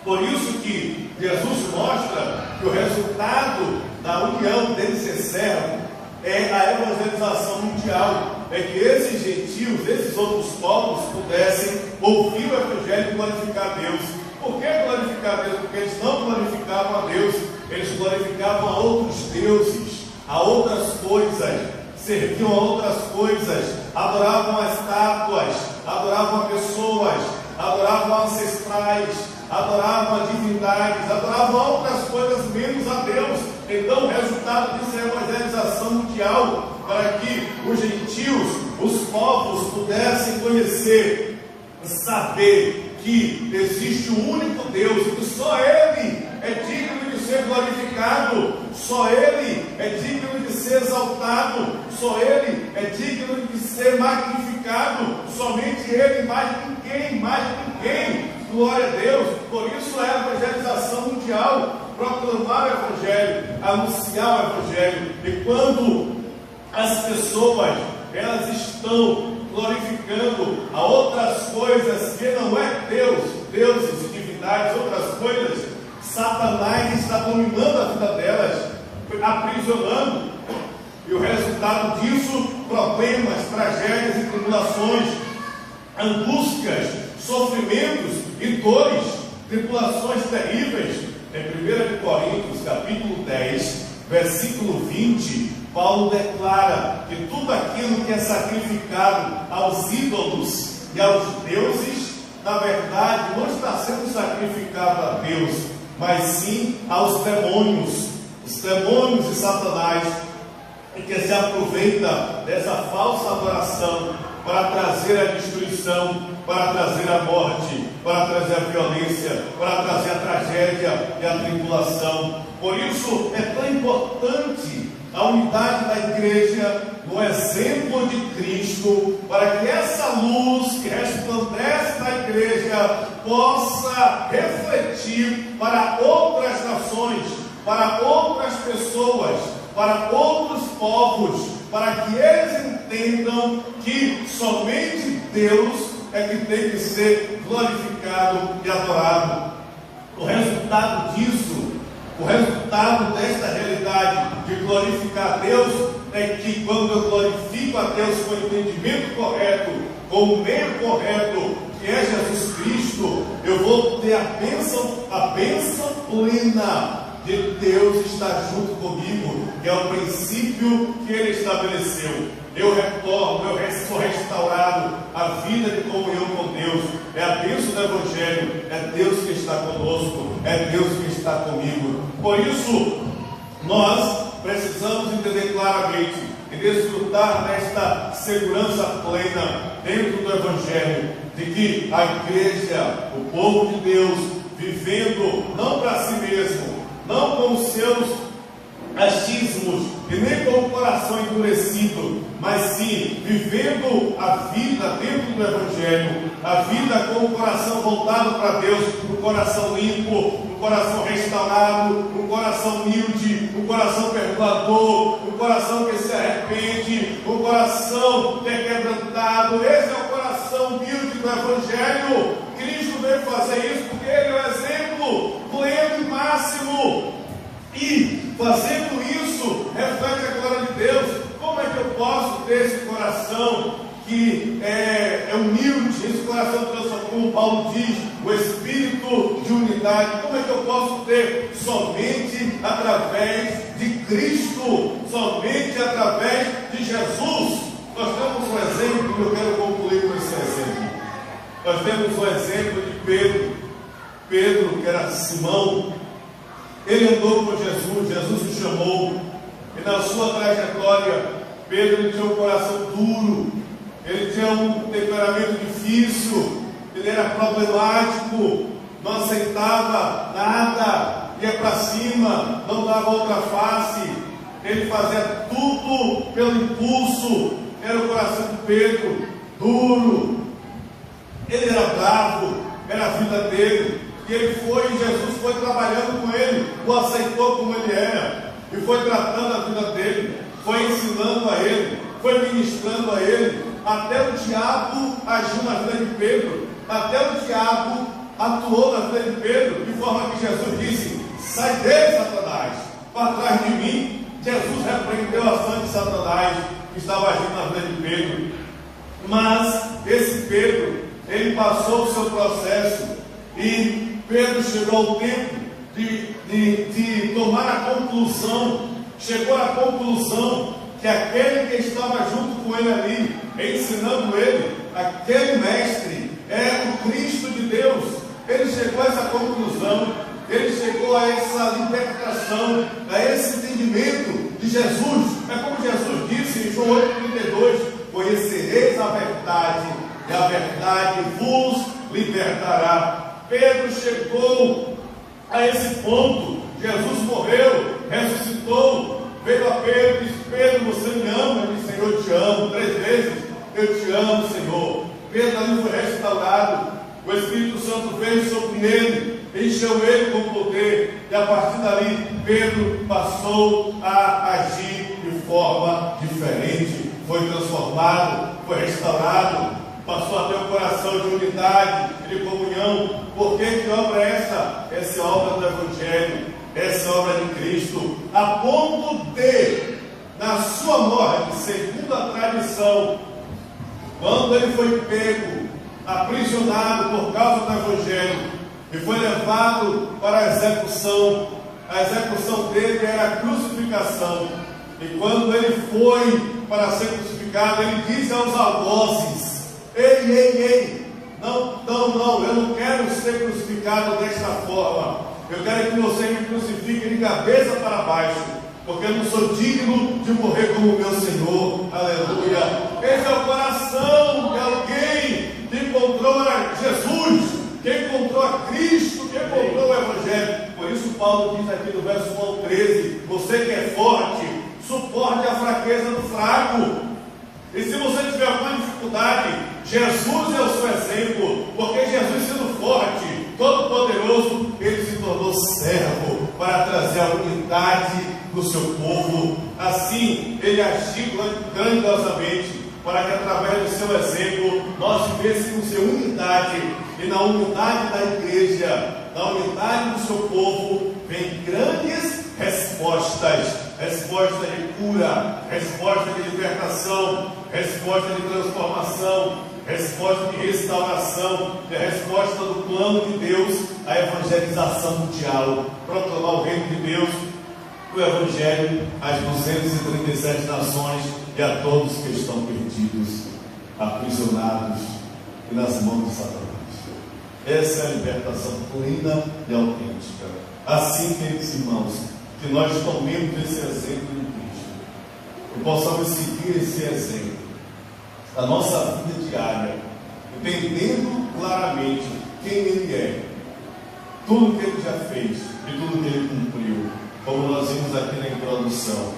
Por isso que Jesus mostra que o resultado da união dele ser servo é a evangelização mundial. É que esses gentios, esses outros povos pudessem ouvir o Evangelho e glorificar a Deus. Por que glorificar a Deus? Porque eles não glorificavam a Deus, eles glorificavam a outros deuses, a outras coisas, serviam a outras coisas, adoravam a estátuas, adoravam a pessoas, adoravam a ancestrais, adoravam a divindades, adoravam a outras coisas menos a Deus. Então o resultado disso é a evangelização mundial, para que os gentios, os povos, pudessem conhecer, saber que existe um único Deus, e que só Ele é digno de ser glorificado, só Ele é digno de ser exaltado, só Ele é digno de ser magnificado, somente Ele, mais ninguém. Glória a Deus. Por isso é a evangelização mundial, proclamar o Evangelho, anunciar o Evangelho. E quando as pessoas elas estão glorificando a outras coisas que não é Deus, deuses e divindades, outras coisas, Satanás está dominando a vida delas, aprisionando. E o resultado disso, problemas, tragédias e tribulações, angústias, sofrimentos e dores, tribulações terríveis. Em 1 Coríntios, capítulo 10, versículo 20, Paulo declara que tudo aquilo que é sacrificado aos ídolos e aos deuses, na verdade, não está sendo sacrificado a Deus, mas sim aos demônios, os demônios de Satanás, que se aproveita dessa falsa adoração para trazer a destruição, para trazer a morte, para trazer a violência, para trazer a tragédia e a tribulação. Por isso é tão importante a unidade da igreja no exemplo de Cristo, para que essa luz que resplandece na igreja possa refletir para outras nações, para outras pessoas, para outros povos, para que eles entendam que somente Deus é que tem que ser glorificado e adorado. O resultado disso, o resultado desta realidade de glorificar a Deus, é que quando eu glorifico a Deus com o entendimento correto, com o meio correto, que é Jesus Cristo, eu vou ter a bênção plena de Deus estar junto comigo, que é o princípio que Ele estabeleceu. Eu retorno, eu sou restaurado, a vida de comunhão com Deus, é a bênção do Evangelho, é Deus que está conosco, é Deus que está comigo. Por isso, nós precisamos entender claramente e desfrutar desta segurança plena dentro do Evangelho, de que a igreja, o povo de Deus, vivendo não para si mesmo, não com os seus achismos e nem com o coração endurecido, mas sim vivendo a vida dentro do Evangelho, a vida com o coração voltado para Deus, um coração limpo, um coração restaurado, um coração humilde, um coração perdoador, um coração que se arrepende, um coração que é quebrantado. Esse é o coração humilde do Evangelho. Cristo veio fazer isso porque Ele é o exemplo pleno e máximo. E fazendo isso, reflete a glória de Deus. Como é que eu posso ter esse coração que é humilde, esse coração transformado, como Paulo diz, o espírito de unidade? Como é que eu posso ter? Somente através de Cristo, somente através de Jesus. Nós temos um exemplo, que eu quero concluir com esse exemplo. Nós temos um exemplo de Pedro, que era Simão. Ele andou com Jesus, Jesus o chamou, e na sua trajetória, Pedro tinha um coração duro, ele tinha um temperamento difícil, ele era problemático, não aceitava nada, ia para cima, não dava outra face, ele fazia tudo pelo impulso. Era o coração de Pedro, duro, ele era bravo, era a vida dele. E ele foi, e Jesus foi trabalhando com ele, o aceitou como ele era, e foi tratando a vida dele, foi ensinando a ele, foi ministrando a ele, até o diabo agiu na vida de Pedro, até o diabo atuou na vida de Pedro, de forma que Jesus disse: sai dele, Satanás, para trás de mim. Jesus repreendeu a ação de Satanás, que estava agindo na vida de Pedro. Mas esse Pedro, ele passou o seu processo, e Pedro chegou ao tempo de tomar a conclusão, chegou à conclusão que aquele que estava junto com ele ali, ensinando ele, aquele mestre, é o Cristo de Deus. Ele chegou a essa conclusão, ele chegou a essa libertação, a esse entendimento de Jesus. É como Jesus disse em João 8,32: conhecereis a verdade, e a verdade vos libertará. Pedro chegou a esse ponto. Jesus morreu, ressuscitou, veio a Pedro e disse: Pedro, você me ama? Ele disse: Senhor, eu te amo. 3 vezes: eu te amo, Senhor. Pedro ali foi restaurado, o Espírito Santo veio sobre ele, encheu ele com poder, e a partir dali Pedro passou a agir de forma diferente, foi transformado, foi restaurado, passou a ter um coração de unidade, de comunhão. Por que obra é essa? Essa é a obra do Evangelho, essa é a obra de Cristo, a ponto de, na sua morte, segundo a tradição, quando ele foi pego, aprisionado por causa do Evangelho, e foi levado para a execução dele era a crucificação. E quando ele foi para ser crucificado, ele disse aos algozes: ei, não, eu não quero ser crucificado desta forma. Eu quero que você me crucifique de cabeça para baixo, porque eu não sou digno de morrer como meu Senhor. Aleluia. Esse é o coração de alguém que encontrou a Jesus, que encontrou a Cristo, que encontrou o Evangelho. Por isso Paulo diz aqui no verso 1 ao 13: você que é forte, suporte a fraqueza do fraco. E se você tiver alguma dificuldade, Jesus é o seu exemplo, porque Jesus, sendo forte, todo poderoso, ele se tornou servo para trazer a unidade do seu povo. Assim, ele agiu grandiosamente para que através do seu exemplo nós vivêssemos em unidade, e na unidade da igreja, na unidade do seu povo, vem grandes respostas de cura, resposta de libertação, resposta de transformação, resposta de restauração, de resposta do plano de Deus à evangelização mundial, proclamar o reino de Deus, o Evangelho às 237 nações e a todos que estão perdidos, aprisionados e nas mãos de Satanás. Essa é a libertação plena e autêntica. Assim, queridos irmãos, que nós tomemos esse exemplo de Cristo e possamos seguir esse exemplo na nossa vida diária, entendendo claramente quem Ele é, tudo que Ele já fez e tudo que Ele cumpriu. Como nós vimos aqui na introdução,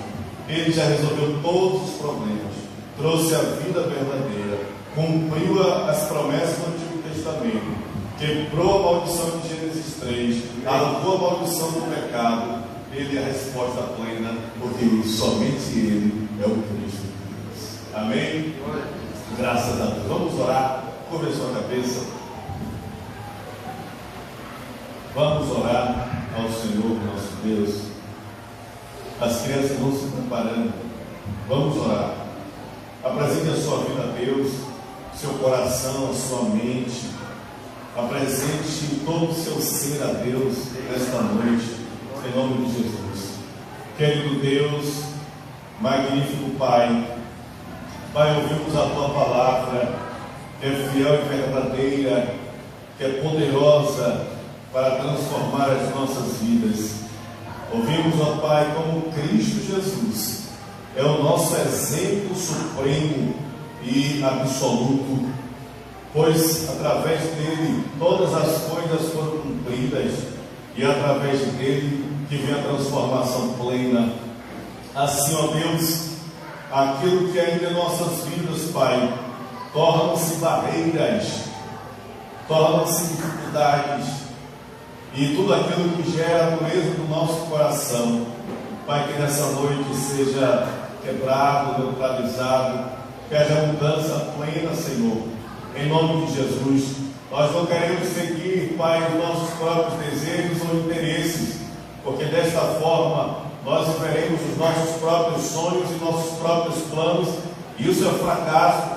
Ele já resolveu todos os problemas, trouxe a vida verdadeira, cumpriu as promessas do Antigo Testamento, quebrou a maldição de Gênesis 3, arrancou a maldição do pecado. Ele é a resposta plena, porque somente Ele é o Cristo de Deus. Amém? Graças a Deus. Vamos orar. Curva a sua cabeça. Vamos orar ao Senhor, nosso Deus. As crianças vão se preparando. Vamos orar. Apresente a sua vida a Deus, seu coração, a sua mente. Apresente todo o seu ser a Deus nesta noite, em nome de Jesus. Querido Deus, magnífico Pai, Pai, ouvimos a Tua palavra, que é fiel e verdadeira, que é poderosa para transformar as nossas vidas. Ouvimos, ó Pai, como Cristo Jesus é o nosso exemplo supremo e absoluto, pois através dele todas as coisas foram cumpridas e através dele que vem a transformação plena. Assim, ó Deus, aquilo que ainda em nossas vidas, Pai, tornam-se barreiras, tornam-se dificuldades, e tudo aquilo que gera a dureza do nosso coração, Pai, que nessa noite seja quebrado, neutralizado, que haja mudança plena, Senhor, em nome de Jesus. Nós não queremos seguir, Pai, os nossos próprios desejos ou interesses, porque desta forma nós viveremos os nossos próprios sonhos e nossos próprios planos, e isso é fracasso.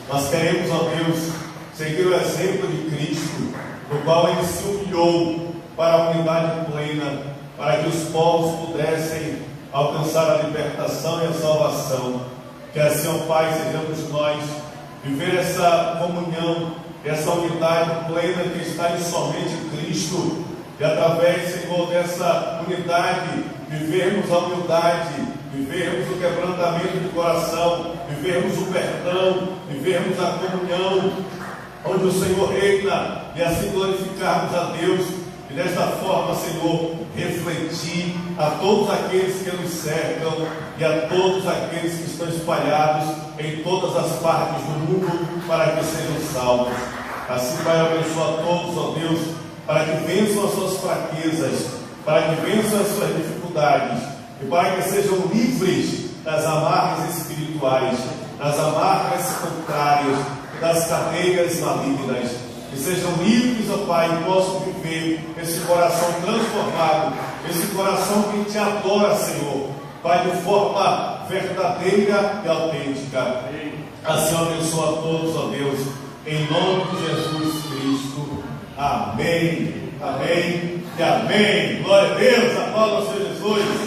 Nós queremos, ó Deus, seguir o exemplo de Cristo, no qual Ele se humilhou para a unidade plena, para que os povos pudessem alcançar a libertação e a salvação. Que assim, ó Pai, sejamos nós viver essa comunhão, essa unidade plena que está em somente Cristo, e através, Senhor, dessa unidade, vivermos a humildade, vivermos o quebrantamento de coração, vivermos o perdão, vivermos a comunhão, onde o Senhor reina, e assim glorificarmos a Deus, e desta forma, Senhor, refletir a todos aqueles que nos cercam e a todos aqueles que estão espalhados em todas as partes do mundo, para que sejam salvos. Assim, Pai, abençoa a todos, ó Deus, para que vençam as suas fraquezas, para que vençam as suas dificuldades, e para que sejam livres das amarras espirituais, das amarras contrárias, das cadeias malignas, que sejam livres, ó Pai, e possam viver esse coração transformado, esse coração que te adora, Senhor, Pai, de forma verdadeira e autêntica. Assim abençoa a todos, ó Deus, em nome de Jesus Cristo. Amém, amém e amém. Glória a Deus, aplauda ao Senhor Jesus.